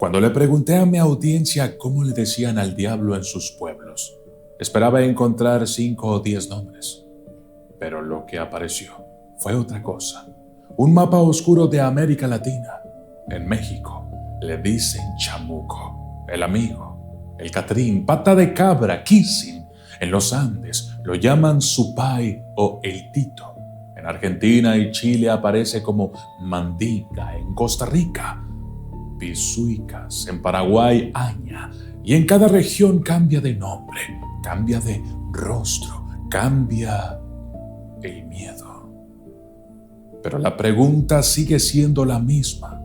Cuando le pregunté a mi audiencia cómo le decían al diablo en sus pueblos, esperaba encontrar 5 o 10 nombres. Pero lo que apareció fue otra cosa. Un mapa oscuro de América Latina. En México le dicen chamuco, el amigo, el catrín, pata de cabra, kissing. En los Andes lo llaman supay o el tito. En Argentina y Chile aparece como mandinga. En Costa Rica, pisuicas. En Paraguay, aña. Y en cada región cambia de nombre, cambia de rostro, cambia el miedo. Pero la pregunta sigue siendo la misma.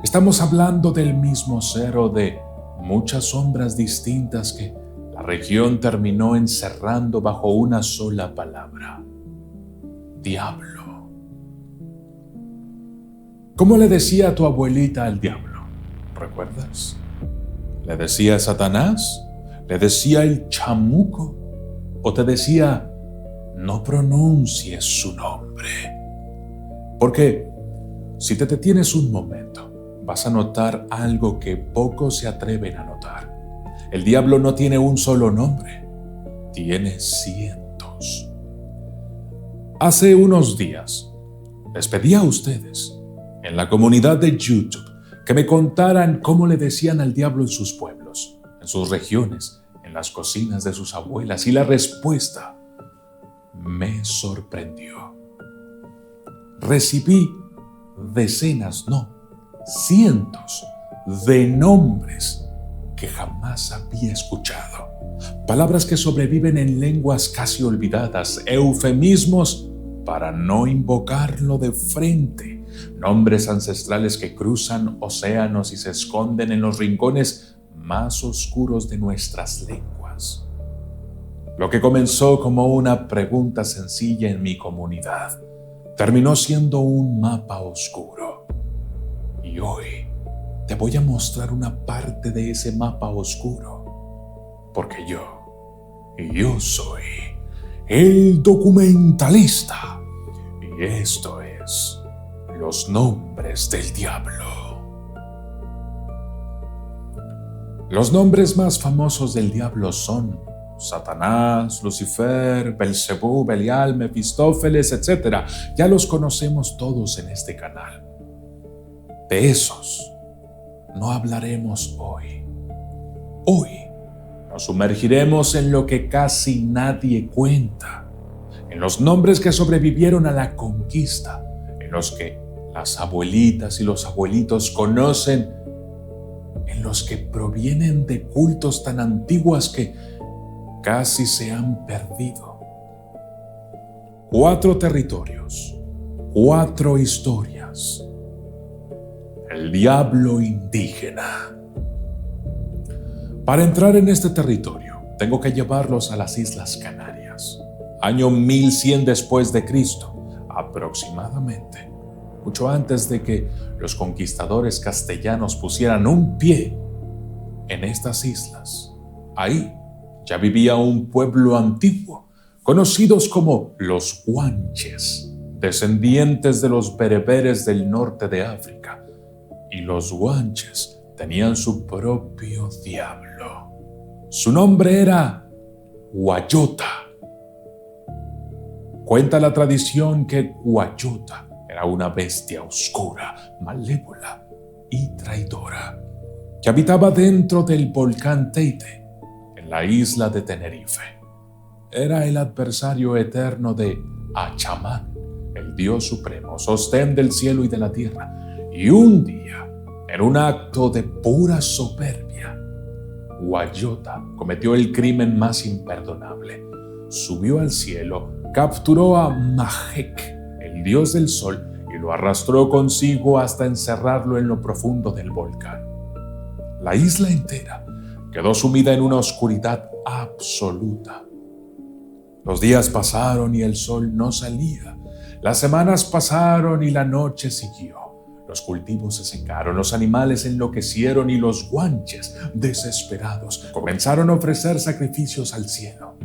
¿Estamos hablando del mismo ser o de muchas sombras distintas que la región terminó encerrando bajo una sola palabra? Diablo. ¿Cómo le decía a tu abuelita al diablo? ¿Recuerdas? ¿Le decía Satanás? ¿Le decía el chamuco? ¿O te decía, no pronuncies su nombre? Porque si te detienes un momento, vas a notar algo que pocos se atreven a notar. El diablo no tiene un solo nombre, tiene cientos. Hace unos días les pedí a ustedes, en la comunidad de YouTube, que me contaran cómo le decían al diablo en sus pueblos, en sus regiones, en las cocinas de sus abuelas, y la respuesta me sorprendió. Recibí decenas, no, cientos de nombres que jamás había escuchado. Palabras que sobreviven en lenguas casi olvidadas, eufemismos para no invocarlo de frente, nombres ancestrales que cruzan océanos y se esconden en los rincones más oscuros de nuestras lenguas. Lo que comenzó como una pregunta sencilla en mi comunidad terminó siendo un mapa oscuro. Y hoy te voy a mostrar una parte de ese mapa oscuro. Porque yo soy el documentalista. Y esto es Los Nombres del Diablo. Los nombres más famosos del diablo son Satanás, Lucifer, Belcebú, Belial, Mefistófeles, etc. Ya los conocemos todos en este canal. De esos no hablaremos hoy. Hoy nos sumergiremos en lo que casi nadie cuenta, en los nombres que sobrevivieron a la conquista, en los que las abuelitas y los abuelitos conocen, en los que provienen de cultos tan antiguos que casi se han perdido. 4 territorios, 4 historias. El diablo indígena. Para entrar en este territorio, tengo que llevarlos a las Islas Canarias, año 1100 después de Cristo, aproximadamente, mucho antes de que los conquistadores castellanos pusieran un pie en estas islas. Ahí ya vivía un pueblo antiguo, conocidos como los guanches, descendientes de los bereberes del norte de África. Y los guanches tenían su propio diablo. Su nombre era Guayota. Cuenta la tradición que Guayota era una bestia oscura, malévola y traidora, que habitaba dentro del volcán Teide, en la isla de Tenerife. Era el adversario eterno de Achamán, el dios supremo, sostén del cielo y de la tierra. Y un día, en un acto de pura soberbia, Guayota cometió el crimen más imperdonable. Subió al cielo, capturó a Majek, el dios del sol, y lo arrastró consigo hasta encerrarlo en lo profundo del volcán. La isla entera quedó sumida en una oscuridad absoluta. Los días pasaron y el sol no salía. Las semanas pasaron y la noche siguió. Los cultivos se secaron, los animales enloquecieron y los guanches, desesperados, comenzaron a ofrecer sacrificios al cielo,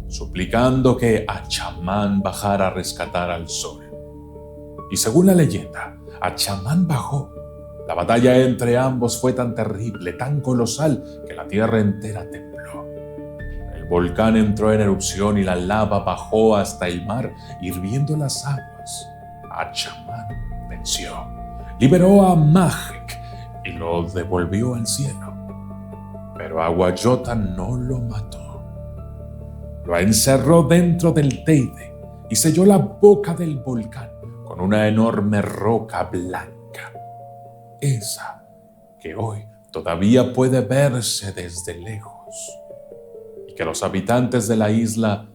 suplicando que Achamán bajara a rescatar al sol. Y según la leyenda, Achamán bajó La batalla entre ambos fue tan terrible, tan colosal, que la tierra entera tembló. El volcán entró en erupción y la lava bajó hasta el mar, hirviendo las aguas. Hachaman venció, liberó a Majek y lo devolvió al cielo. Pero a Wayota no lo mató. Lo encerró dentro del Teide y selló la boca del volcán con una enorme roca blanca. Esa que hoy todavía puede verse desde lejos y que los habitantes de la isla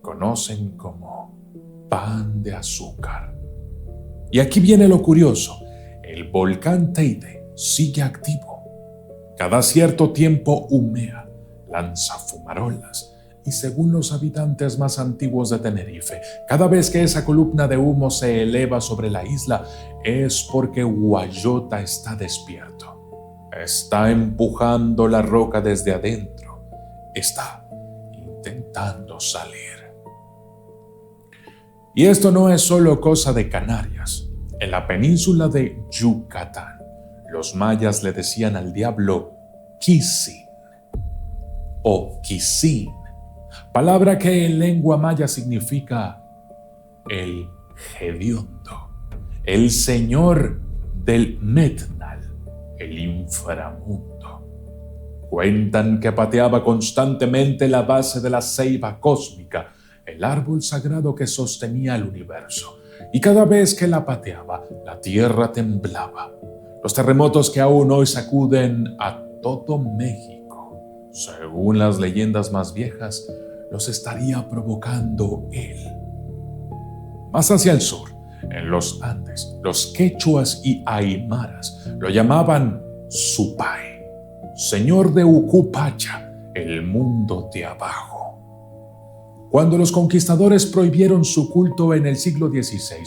conocen como pan de azúcar. Y aquí viene lo curioso: el volcán Teide sigue activo. Cada cierto tiempo humea, lanza fumarolas, y según los habitantes más antiguos de Tenerife, cada vez que esa columna de humo se eleva sobre la isla es porque Wayota está despierto. Está empujando la roca desde adentro. Está intentando salir. Y esto no es solo cosa de Canarias. En la península de Yucatán, los mayas le decían al diablo Quisin o Quisin, palabra que en lengua maya significa el hediondo, el señor del Metnal, el inframundo. Cuentan que pateaba constantemente la base de la ceiba cósmica, el árbol sagrado que sostenía el universo, y cada vez que la pateaba, la tierra temblaba. Los terremotos que aún hoy sacuden a todo México, según las leyendas más viejas, los estaría provocando él. Más hacia el sur, en los Andes, los quechuas y aymaras lo llamaban Supay, señor de Ucupacha, el mundo de abajo. Cuando los conquistadores prohibieron su culto en el siglo XVI,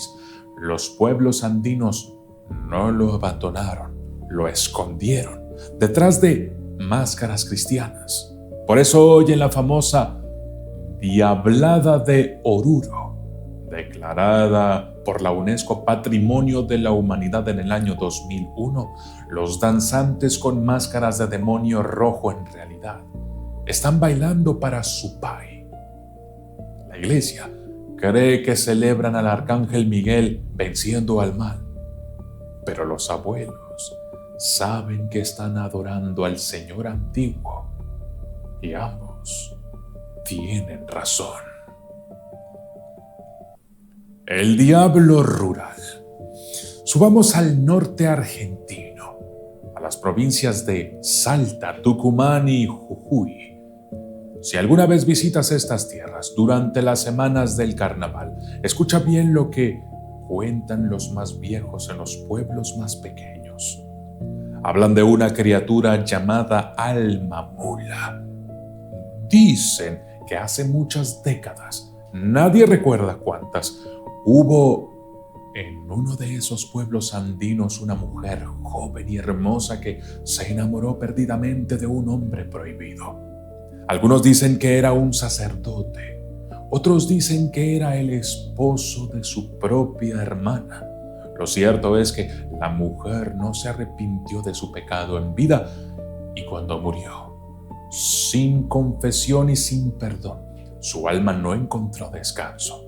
los pueblos andinos no lo abandonaron, lo escondieron detrás de máscaras cristianas. Por eso hoy en la famosa Diablada de Oruro, declarada por la UNESCO Patrimonio de la Humanidad en el año 2001, los danzantes con máscaras de demonio rojo en realidad están bailando para Supay. La iglesia cree que celebran al arcángel Miguel venciendo al mal, pero los abuelos saben que están adorando al Señor antiguo y ambos tienen razón. El diablo rural. Subamos al norte argentino, a las provincias de Salta, Tucumán y Jujuy. Si alguna vez visitas estas tierras durante las semanas del carnaval, escucha bien lo que cuentan los más viejos en los pueblos más pequeños. Hablan de una criatura llamada alma mula. Dicen que hace muchas décadas, nadie recuerda cuántas, hubo en uno de esos pueblos andinos una mujer joven y hermosa que se enamoró perdidamente de un hombre prohibido. Algunos dicen que era un sacerdote, otros dicen que era el esposo de su propia hermana. Lo cierto es que la mujer no se arrepintió de su pecado en vida y cuando murió, sin confesión y sin perdón, su alma no encontró descanso.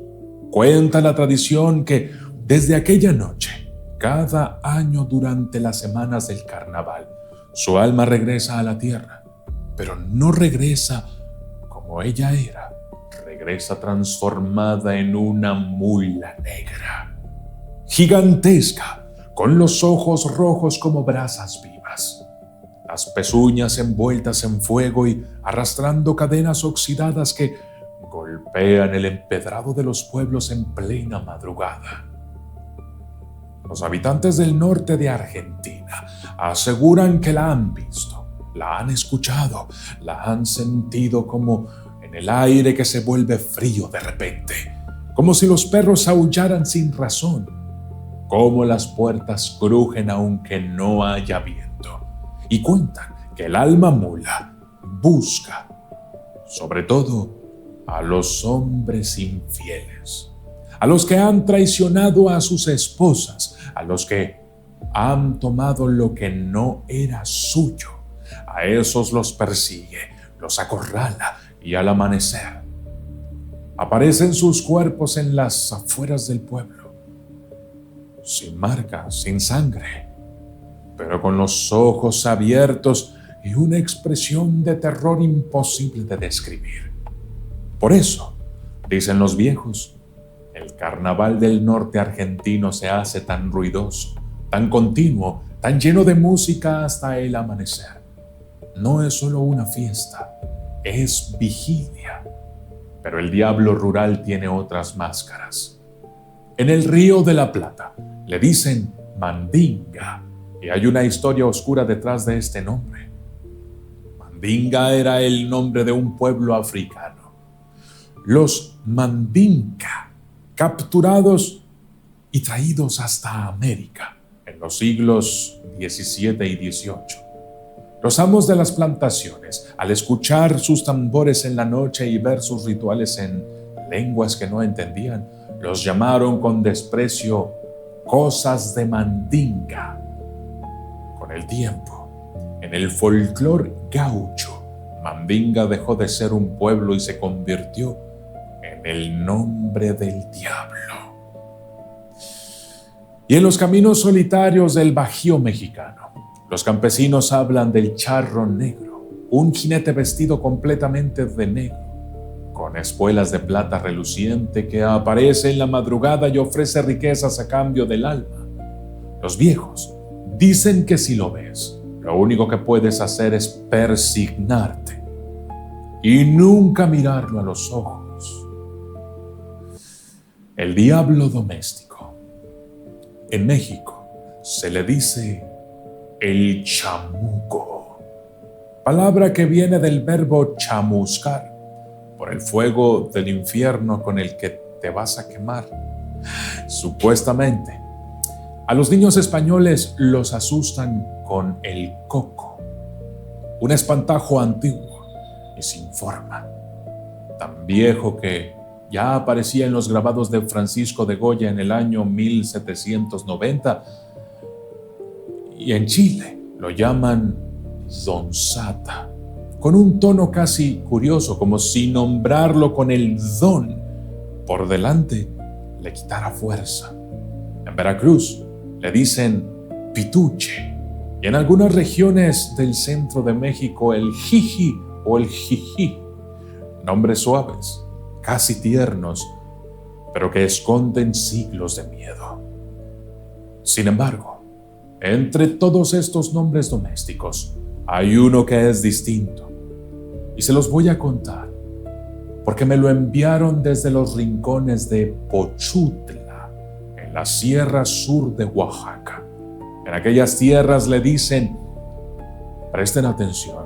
Cuenta la tradición que desde aquella noche, cada año durante las semanas del carnaval, su alma regresa a la tierra, pero no regresa como ella era, regresa transformada en una mula negra, gigantesca, con los ojos rojos como brasas vivas, las pezuñas envueltas en fuego y arrastrando cadenas oxidadas que golpean el empedrado de los pueblos en plena madrugada. Los habitantes del norte de Argentina aseguran que la han visto, la han escuchado, la han sentido como en el aire que se vuelve frío de repente, como si los perros aullaran sin razón, como las puertas crujen aunque no haya viento. Y cuentan que el alma mula busca, sobre todo, a los hombres infieles, a los que han traicionado a sus esposas, a los que han tomado lo que no era suyo. A esos los persigue, los acorrala y al amanecer aparecen sus cuerpos en las afueras del pueblo, sin marcas, sin sangre, pero con los ojos abiertos y una expresión de terror imposible de describir. Por eso, dicen los viejos, el carnaval del norte argentino se hace tan ruidoso, tan continuo, tan lleno de música hasta el amanecer. No es solo una fiesta, es vigilia. Pero el diablo rural tiene otras máscaras. En el Río de la Plata le dicen Mandinga, y hay una historia oscura detrás de este nombre. Mandinga era el nombre de un pueblo africano. Los Mandinka, capturados y traídos hasta América en los siglos XVII y XVIII. Los amos de las plantaciones, al escuchar sus tambores en la noche y ver sus rituales en lenguas que no entendían, los llamaron con desprecio cosas de Mandinga. Con el tiempo, en el folclore gaucho, Mandinga dejó de ser un pueblo y se convirtió en el nombre del diablo. Y en los caminos solitarios del Bajío mexicano, los campesinos hablan del charro negro, un jinete vestido completamente de negro, con espuelas de plata reluciente que aparece en la madrugada y ofrece riquezas a cambio del alma. Los viejos dicen que si lo ves, lo único que puedes hacer es persignarte y nunca mirarlo a los ojos. El diablo doméstico. En México se le dice el chamuco, palabra que viene del verbo chamuscar, por el fuego del infierno con el que te vas a quemar. Supuestamente, a los niños españoles los asustan con el coco, un espantajo antiguo y sin forma, tan viejo que ya aparecía en los grabados de Francisco de Goya en el año 1790, y en Chile lo llaman donzata, con un tono casi curioso, como si nombrarlo con el don por delante le quitara fuerza. En Veracruz le dicen pituche, y en algunas regiones del centro de México el jiji o el jiji, nombres suaves, casi tiernos, pero que esconden siglos de miedo. Sin embargo, entre todos estos nombres domésticos, hay uno que es distinto, y se los voy a contar, porque me lo enviaron desde los rincones de Pochutla, en la sierra sur de Oaxaca. En aquellas tierras le dicen, presten atención,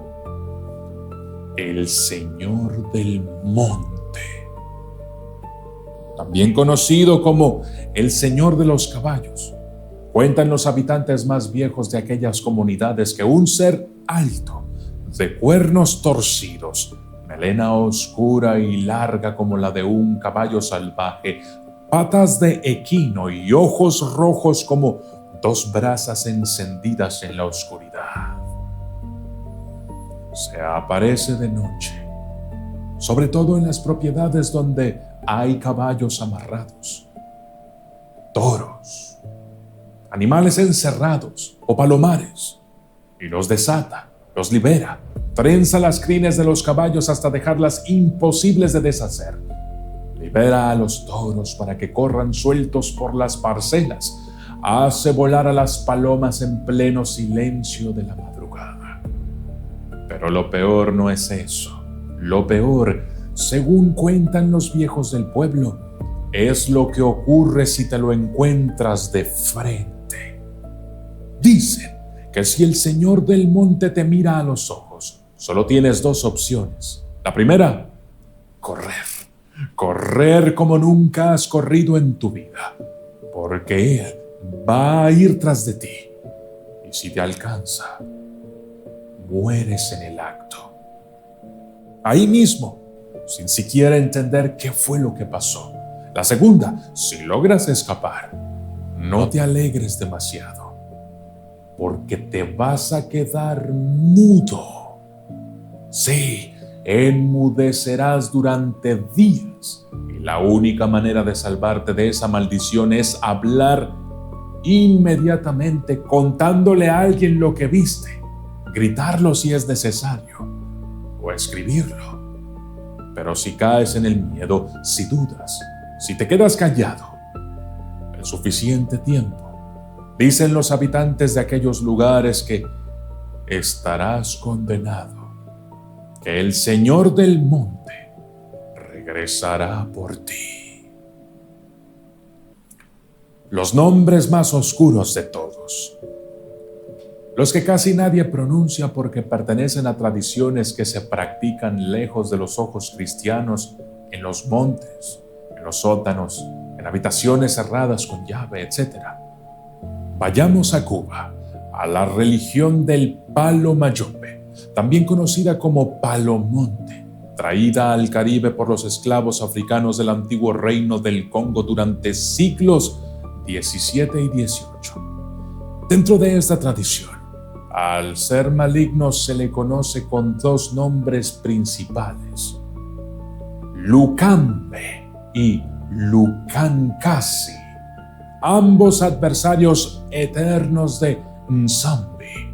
el Señor del Monte, también conocido como el Señor de los Caballos. Cuentan los habitantes más viejos de aquellas comunidades que un ser alto, de cuernos torcidos, melena oscura y larga como la de un caballo salvaje, patas de equino y ojos rojos como dos brasas encendidas en la oscuridad, se aparece de noche, sobre todo en las propiedades donde hay caballos amarrados, toros, animales encerrados o palomares, y los desata, los libera, trenza las crines de los caballos hasta dejarlas imposibles de deshacer. Libera a los toros para que corran sueltos por las parcelas, hace volar a las palomas en pleno silencio de la madrugada. Pero lo peor no es eso. Lo peor, según cuentan los viejos del pueblo, es lo que ocurre si te lo encuentras de frente. Dicen que si el Señor del Monte te mira a los ojos, solo tienes dos opciones. La primera, correr. Correr como nunca has corrido en tu vida, porque Él va a ir tras de ti. Y si te alcanza, mueres en el acto. Ahí mismo, sin siquiera entender qué fue lo que pasó. La segunda, si logras escapar, no te alegres demasiado. porque te vas a quedar mudo. Sí, enmudecerás durante días y la única manera de salvarte de esa maldición es hablar inmediatamente contándole a alguien lo que viste, gritarlo si es necesario o escribirlo. Pero si caes en el miedo, si dudas, si te quedas callado el suficiente tiempo, dicen los habitantes de aquellos lugares que estarás condenado, que el Señor del monte regresará por ti. Los nombres más oscuros de todos, los que casi nadie pronuncia porque pertenecen a tradiciones que se practican lejos de los ojos cristianos, en los montes, en los sótanos, en habitaciones cerradas con llave, etc. Vayamos a Cuba, a la religión del Palo Mayombe, también conocida como Palomonte, traída al Caribe por los esclavos africanos del antiguo reino del Congo durante siglos XVII y XVIII. Dentro de esta tradición, al ser maligno se le conoce con dos nombres principales: Lucambe y Lucancasi, ambos adversarios eternos de Nzambi,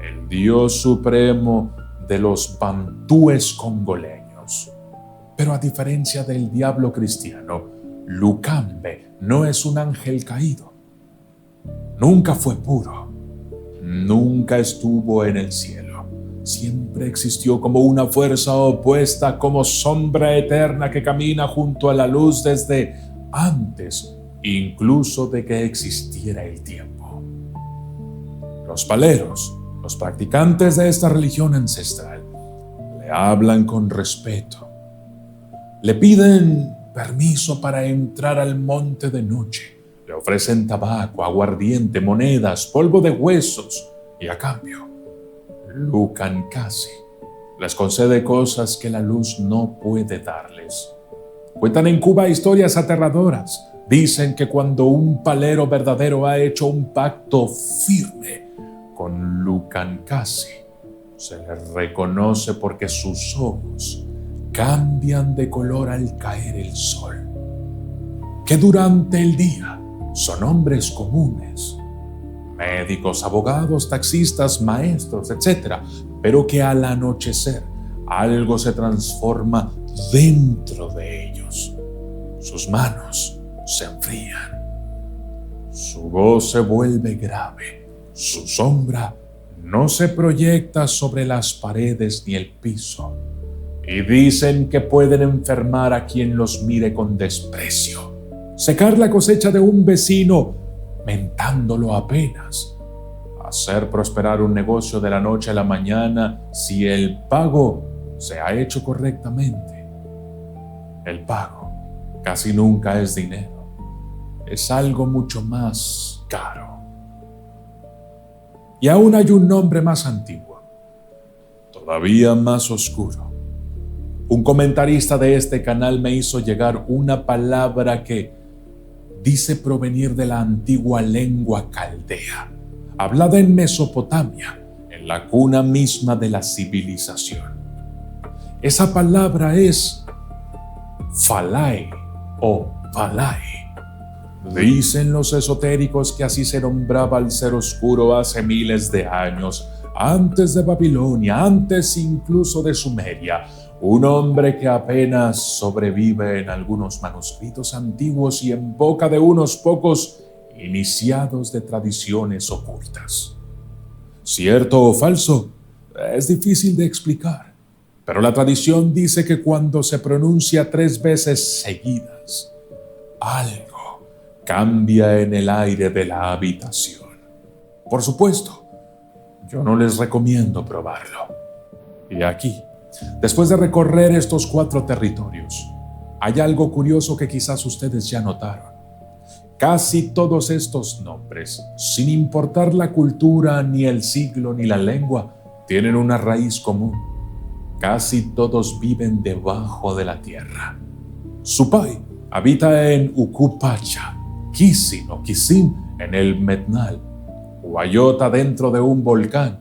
el dios supremo de los bantúes congoleños. Pero a diferencia del diablo cristiano, Lucambe no es un ángel caído. Nunca fue puro. Nunca estuvo en el cielo. Siempre existió como una fuerza opuesta, como sombra eterna que camina junto a la luz desde antes, incluso de que existiera el tiempo. Los paleros, los practicantes de esta religión ancestral, le hablan con respeto. Le piden permiso para entrar al monte de noche. Le ofrecen tabaco, aguardiente, monedas, polvo de huesos y a cambio, Lucancasi les concede cosas que la luz no puede darles. Cuentan en Cuba historias aterradoras. Dicen que cuando un palero verdadero ha hecho un pacto firme con Lucancasi, se le reconoce porque sus ojos cambian de color al caer el sol. Que durante el día son hombres comunes, médicos, abogados, taxistas, maestros, etc. Pero que al anochecer algo se transforma dentro de ellos. Sus manos se enfrían, su voz se vuelve grave, su sombra no se proyecta sobre las paredes ni el piso, y dicen que pueden enfermar a quien los mire con desprecio, secar la cosecha de un vecino mentándolo apenas, hacer prosperar un negocio de la noche a la mañana si el pago se ha hecho correctamente. El pago casi nunca es dinero, es algo mucho más caro. Y aún hay un nombre más antiguo, todavía más oscuro. Un comentarista de este canal me hizo llegar una palabra que dice provenir de la antigua lengua caldea, hablada en Mesopotamia, en la cuna misma de la civilización. Esa palabra es Falai o Palai. Dicen los esotéricos que así se nombraba al ser oscuro hace miles de años, antes de Babilonia, antes incluso de Sumeria. Un hombre que apenas sobrevive en algunos manuscritos antiguos y en boca de unos pocos iniciados de tradiciones ocultas. ¿Cierto o falso? Es difícil de explicar, pero la tradición dice que cuando se pronuncia 3 veces seguidas, algo cambia en el aire de la habitación. Por supuesto, yo no les recomiendo probarlo. Y aquí, después de recorrer estos 4 territorios, hay algo curioso que quizás ustedes ya notaron. Casi todos estos nombres, sin importar la cultura, ni el siglo, ni la lengua, tienen una raíz común. Casi todos viven debajo de la tierra. Supai habita en Ucupacha, Kisin o Kisin en el Metnal, Huayota dentro de un volcán,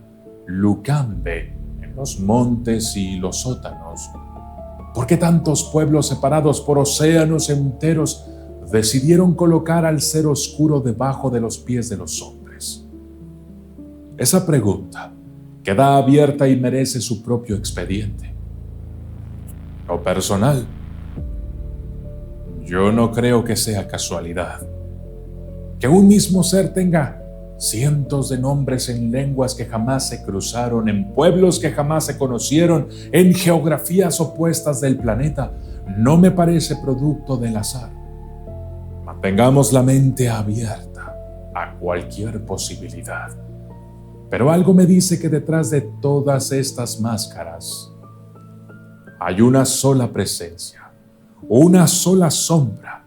Lucambe en los montes y los sótanos. ¿Por qué tantos pueblos separados por océanos enteros decidieron colocar al ser oscuro debajo de los pies de los hombres? Esa pregunta queda abierta y merece su propio expediente. Lo personal, yo no creo que sea casualidad que un mismo ser tenga cientos de nombres en lenguas que jamás se cruzaron, en pueblos que jamás se conocieron, en geografías opuestas del planeta. No me parece producto del azar. Mantengamos la mente abierta a cualquier posibilidad. Pero algo me dice que detrás de todas estas máscaras hay una sola presencia, una sola sombra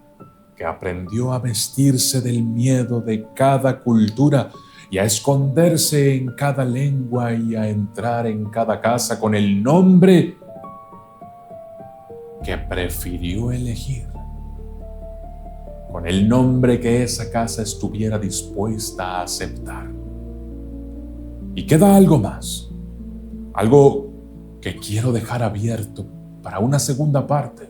que aprendió a vestirse del miedo de cada cultura y a esconderse en cada lengua y a entrar en cada casa con el nombre que prefirió elegir, con el nombre que esa casa estuviera dispuesta a aceptar. Y queda algo más, algo que quiero dejar abierto para una segunda parte.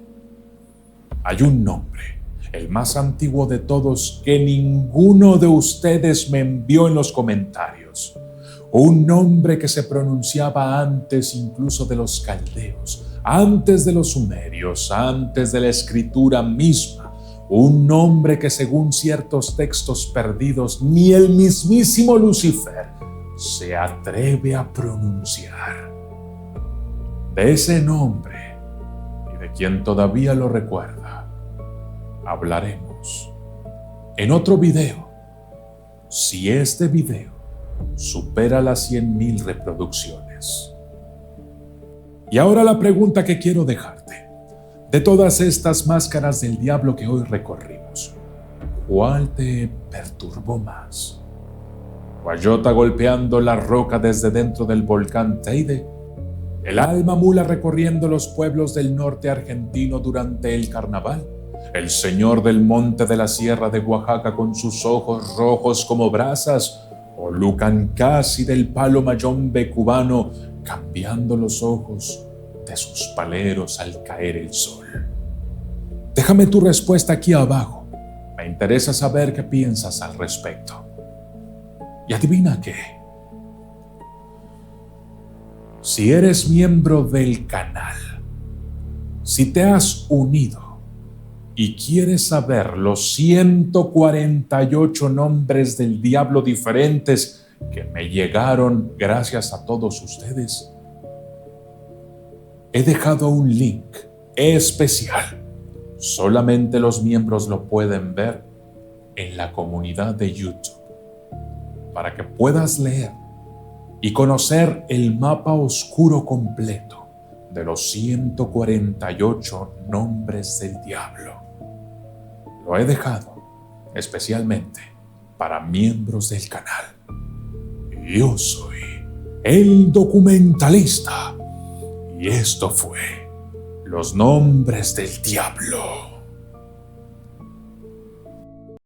Hay un nombre, el más antiguo de todos, que ninguno de ustedes me envió en los comentarios. Un nombre que se pronunciaba antes incluso de los caldeos, antes de los sumerios, antes de la escritura misma. Un nombre que según ciertos textos perdidos ni el mismísimo Lucifer se atreve a pronunciar. De ese nombre y de quien todavía lo recuerda hablaremos en otro video, si este video supera las 100,000 reproducciones. Y ahora la pregunta que quiero dejarte: de todas estas máscaras del diablo que hoy recorrimos, ¿cuál te perturbó más? ¿Huayota golpeando la roca desde dentro del volcán Teide? ¿El alma mula recorriendo los pueblos del norte argentino durante el carnaval? ¿El señor del monte de la sierra de Oaxaca con sus ojos rojos como brasas? ¿O Lucancasi del palo mayombe cubano cambiando los ojos de sus paleros al caer el sol? Déjame tu respuesta aquí abajo. Me interesa saber qué piensas al respecto. Y adivina qué. Si eres miembro del canal, si te has unido y quieres saber los 148 nombres del diablo diferentes que me llegaron gracias a todos ustedes, he dejado un link especial. Solamente los miembros lo pueden ver en la comunidad de YouTube, para que puedas leer y conocer el mapa oscuro completo de los 148 nombres del diablo. Lo he dejado especialmente para miembros del canal. Yo soy el documentalista y esto fue Los Nombres del Diablo.